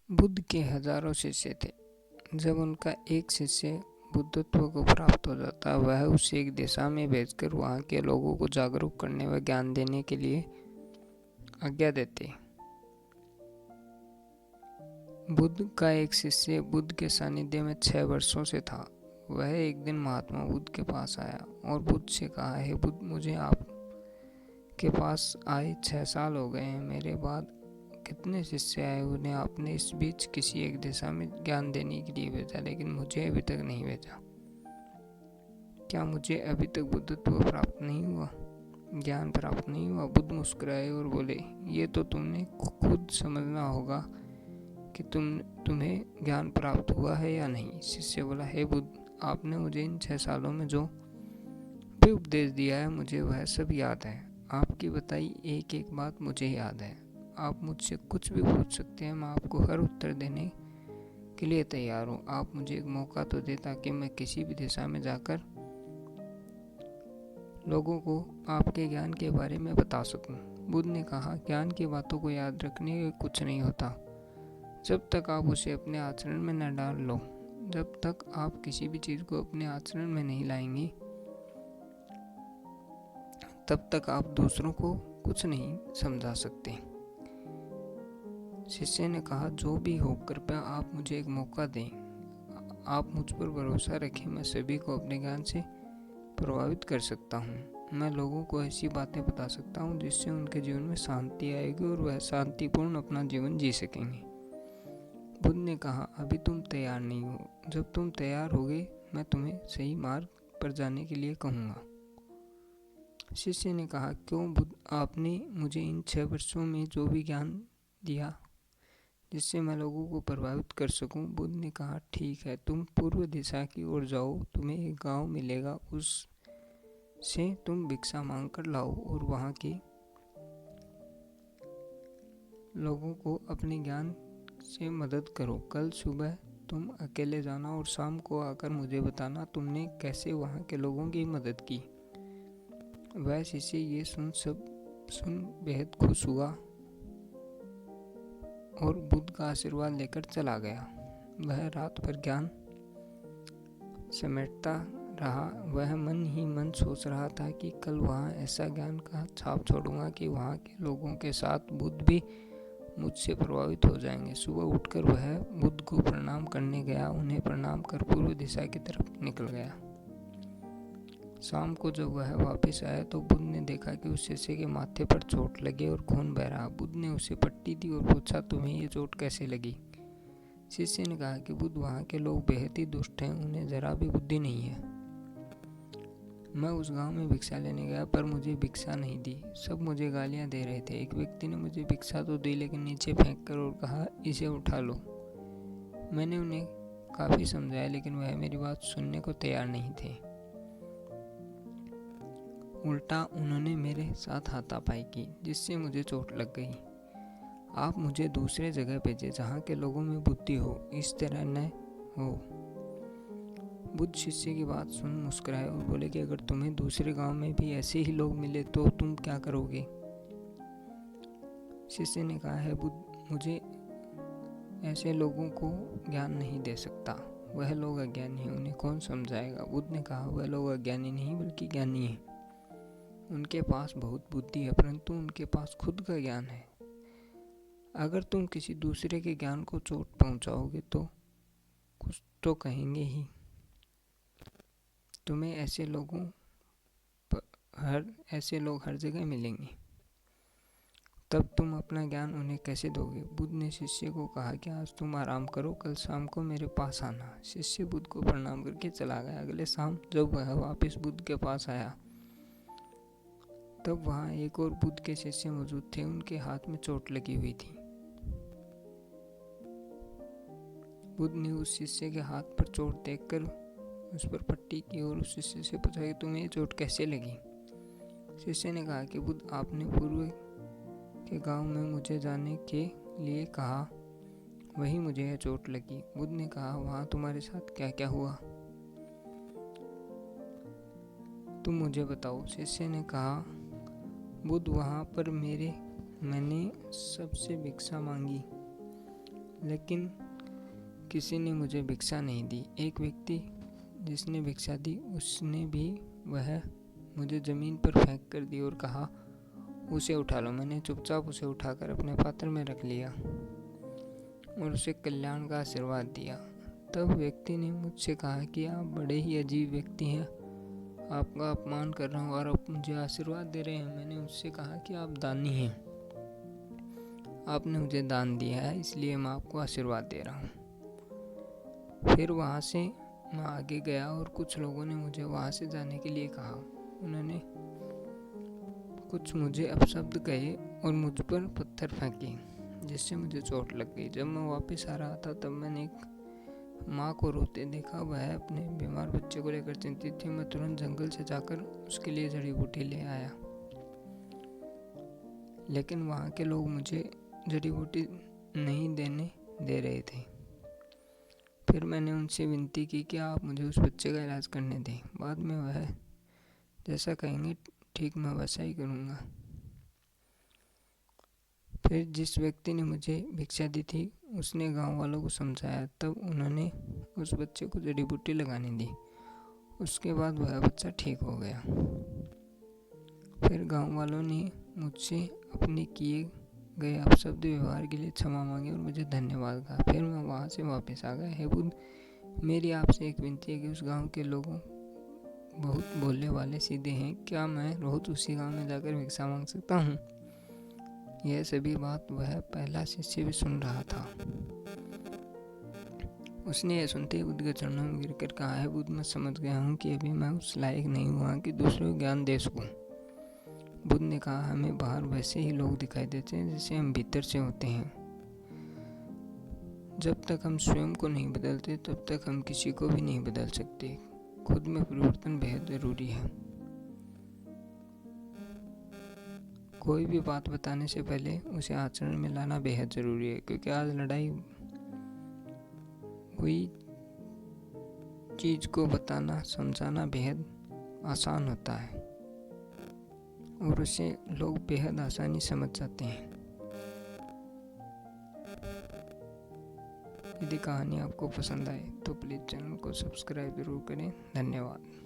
बुद्ध के हजारों शिष्य थे। जब उनका एक शिष्य बुद्धत्व को प्राप्त हो जाता, वह उसे एक दिशा में भेजकर वहाँ के लोगों को जागरूक करने व ज्ञान देने के लिए आज्ञा देते। बुद्ध का एक शिष्य बुद्ध के सानिध्य में 6 वर्षों से था। वह एक दिन महात्मा बुद्ध के पास आया और बुद्ध से कहा, हे बुद्ध, मुझे आपके पास आए 6 साल हो गए हैं। मेरे बाद कितने शिष्य आए, उन्हें आपने इस बीच किसी एक दिशा में ज्ञान देने के लिए भेजा, लेकिन मुझे अभी तक नहीं भेजा। क्या मुझे अभी तक बुद्धत्व प्राप्त नहीं हुआ, ज्ञान प्राप्त नहीं हुआ? बुद्ध मुस्कुराए और बोले, ये तो तुमने खुद समझना होगा कि तुम्हें ज्ञान प्राप्त हुआ है या नहीं। शिष्य बोला, हे बुद्ध, आपने मुझे इन 6 सालों में जो भी उपदेश दिया है, मुझे वह सब याद है। आपकी बताई एक एक बात मुझे याद है। आप मुझसे कुछ भी पूछ सकते हैं, मैं आपको हर उत्तर देने के लिए तैयार हूँ। आप मुझे एक मौका तो दें ताकि मैं किसी भी दिशा में जाकर लोगों को आपके ज्ञान के बारे में बता सकूं। बुद्ध ने कहा, ज्ञान की बातों को याद रखने के कुछ नहीं होता जब तक आप उसे अपने आचरण में न डाल लो। जब तक आप किसी भी चीज़ को अपने आचरण में नहीं लाएंगे, तब तक आप दूसरों को कुछ नहीं समझा सकते। शिष्य ने कहा, जो भी हो, कृपया आप मुझे एक मौका दें। आप मुझ पर भरोसा रखें, मैं सभी को अपने ज्ञान से प्रभावित कर सकता हूँ। मैं लोगों को ऐसी बातें बता सकता हूँ जिससे उनके जीवन में शांति आएगी और वह शांतिपूर्ण अपना जीवन जी सकेंगे। बुद्ध ने कहा, अभी तुम तैयार नहीं हो। जब तुम तैयार होगे, मैं तुम्हें सही मार्ग पर जाने के लिए कहूँगा। शिष्य ने कहा, क्यों बुद्ध, आपने मुझे इन 6 वर्षों में जो भी ज्ञान दिया जिससे मैं लोगों को प्रभावित कर सकूं। बुद्ध ने कहा, ठीक है, तुम पूर्व दिशा की ओर जाओ, तुम्हें एक गांव मिलेगा, उससे तुम भिक्षा मांग कर लाओ और वहाँ के लोगों को अपने ज्ञान से मदद करो। कल सुबह तुम अकेले जाना और शाम को आकर मुझे बताना तुमने कैसे वहाँ के लोगों की मदद की। वह शिष्य ये सुन बेहद खुश हुआ और बुद्ध का आशीर्वाद लेकर चला गया। वह रात भर ज्ञान समेटता रहा। वह मन ही मन सोच रहा था कि कल वहाँ ऐसा ज्ञान का छाप छोड़ूंगा कि वहाँ के लोगों के साथ बुद्ध भी मुझसे प्रभावित हो जाएंगे। सुबह उठकर वह बुद्ध को प्रणाम करने गया। उन्हें प्रणाम कर पूर्व दिशा की तरफ निकल गया। शाम को जब वह वापस आया तो बुद्ध ने देखा कि उस शिष्य के माथे पर चोट लगी और खून बह रहा। बुद्ध ने उसे पट्टी दी और पूछा, तुम्हें ये चोट कैसे लगी? शिष्य ने कहा कि बुद्ध, वहाँ के लोग बेहद ही दुष्ट हैं, उन्हें जरा भी बुद्धि नहीं है। मैं उस गांव में भिक्षा लेने गया पर मुझे भिक्षा नहीं दी। सब मुझे गालियां दे रहे थे। एक व्यक्ति ने मुझे भिक्षा तो दी लेकिन नीचे फेंक कर और कहा, इसे उठा लो। मैंने उन्हें काफ़ी समझाया लेकिन वह मेरी बात सुनने को तैयार नहीं थे। उल्टा उन्होंने मेरे साथ हाथापाई की जिससे मुझे चोट लग गई। आप मुझे दूसरे जगह भेजे जहाँ के लोगों में बुद्धि हो, इस तरह न हो। बुद्ध शिष्य की बात सुन मुस्कुराए और बोले कि अगर तुम्हें दूसरे गांव में भी ऐसे ही लोग मिले तो तुम क्या करोगे? शिष्य ने कहा, है बुद्ध, मुझे ऐसे लोगों को ज्ञान नहीं दे सकता। वह लोग अज्ञानी हैं, उन्हें कौन समझाएगा? बुद्ध ने कहा, वह लोग अज्ञानी नहीं बल्कि ज्ञानी हैं। उनके पास बहुत बुद्धि है परंतु उनके पास खुद का ज्ञान है। अगर तुम किसी दूसरे के ज्ञान को चोट पहुंचाओगे तो कुछ तो कहेंगे ही। तुम्हें ऐसे लोग हर जगह मिलेंगे। तब तुम अपना ज्ञान उन्हें कैसे दोगे? बुद्ध ने शिष्य को कहा कि आज तुम आराम करो, कल शाम को मेरे पास आना। शिष्य बुद्ध को प्रणाम करके चला गया। अगले शाम जब वह वापस बुद्ध के पास आया तब वहाँ एक और बुद्ध के शिष्य मौजूद थे। उनके हाथ में चोट लगी हुई थी। बुद्ध ने उस शिष्य के हाथ पर चोट देखकर उस पर पट्टी की और उस शिष्य से पूछा कि तुम्हें ये चोट कैसे लगी? शिष्य ने कहा कि बुद्ध, आपने पूर्व के गांव में मुझे जाने के लिए कहा, वही मुझे यह चोट लगी। बुद्ध ने कहा, वहाँ तुम्हारे साथ क्या क्या हुआ, तुम मुझे बताओ। शिष्य ने कहा, बुद्ध, वहाँ पर मैंने सबसे भिक्षा मांगी लेकिन किसी ने मुझे भिक्षा नहीं दी। एक व्यक्ति जिसने भिक्षा दी उसने भी वह मुझे ज़मीन पर फेंक कर दी और कहा, उसे उठा लो। मैंने चुपचाप उसे उठाकर अपने पात्र में रख लिया और उसे कल्याण का आशीर्वाद दिया। तब व्यक्ति ने मुझसे कहा कि आप बड़े ही अजीब व्यक्ति हैं, आपका अपमान कर रहा हूँ और आप मुझे आशीर्वाद दे रहे हैं। मैंने उससे कहा कि आप दानी हैं, आपने मुझे दान दिया है, इसलिए मैं आपको आशीर्वाद दे रहा हूँ। फिर वहाँ से मैं आगे गया और कुछ लोगों ने मुझे वहाँ से जाने के लिए कहा। उन्होंने कुछ मुझे अपशब्द कहे और मुझ पर पत्थर फेंके, जिससे मुझे चोट लग गई। जब मैं वापस आ रहा था तब मैंने एक माँ को रोते देखा। वह अपने बीमार बच्चे को लेकर चिंतित थी। मैं तुरंत जंगल से जाकर उसके लिए जड़ी बूटी ले आया, लेकिन वहाँ के लोग मुझे जड़ी बूटी नहीं देने दे रहे थे। फिर मैंने उनसे विनती की कि आप मुझे उस बच्चे का इलाज करने दें, बाद में वह जैसा कहेंगे ठीक मैं वैसा ही करूँगा। फिर जिस व्यक्ति ने मुझे भिक्षा दी थी उसने गांव वालों को समझाया, तब उन्होंने उस बच्चे को जड़ी बूटी लगाने दी। उसके बाद वह बच्चा ठीक हो गया। फिर गांव वालों ने मुझसे अपने किए गए अपशब्द व्यवहार के लिए क्षमा मांगी और मुझे धन्यवाद कहा। फिर मैं वहाँ से वापस आ गया। हे बुद्ध, मेरी आपसे एक विनती है कि उस गांव के लोगों बहुत बोलने वाले सीधे हैं, क्या मैं रोज उसी गांव में जाकर भिक्षा मांग सकता हूँ? यह सभी बात वह पहला शिष्य भी सुन रहा था। उसने यह सुनते ही बुद्ध के चरणों में गिरकर कहा, है बुद्ध, मैं समझ गया हूँ कि अभी मैं उस लायक नहीं हुआ कि दूसरों को ज्ञान दे सकूं। बुद्ध ने कहा, हमें बाहर वैसे ही लोग दिखाई देते हैं जैसे हम भीतर से होते हैं। जब तक हम स्वयं को नहीं बदलते तब तक हम किसी को भी नहीं बदल सकते। खुद में परिवर्तन बेहद जरूरी है। कोई भी बात बताने से पहले उसे आचरण में लाना बेहद ज़रूरी है, क्योंकि आज लड़ाई हुई चीज़ को बताना समझाना बेहद आसान होता है और उसे लोग बेहद आसानी समझ जाते हैं। यदि कहानी आपको पसंद आए तो प्लीज़ चैनल को सब्सक्राइब ज़रूर करें। धन्यवाद।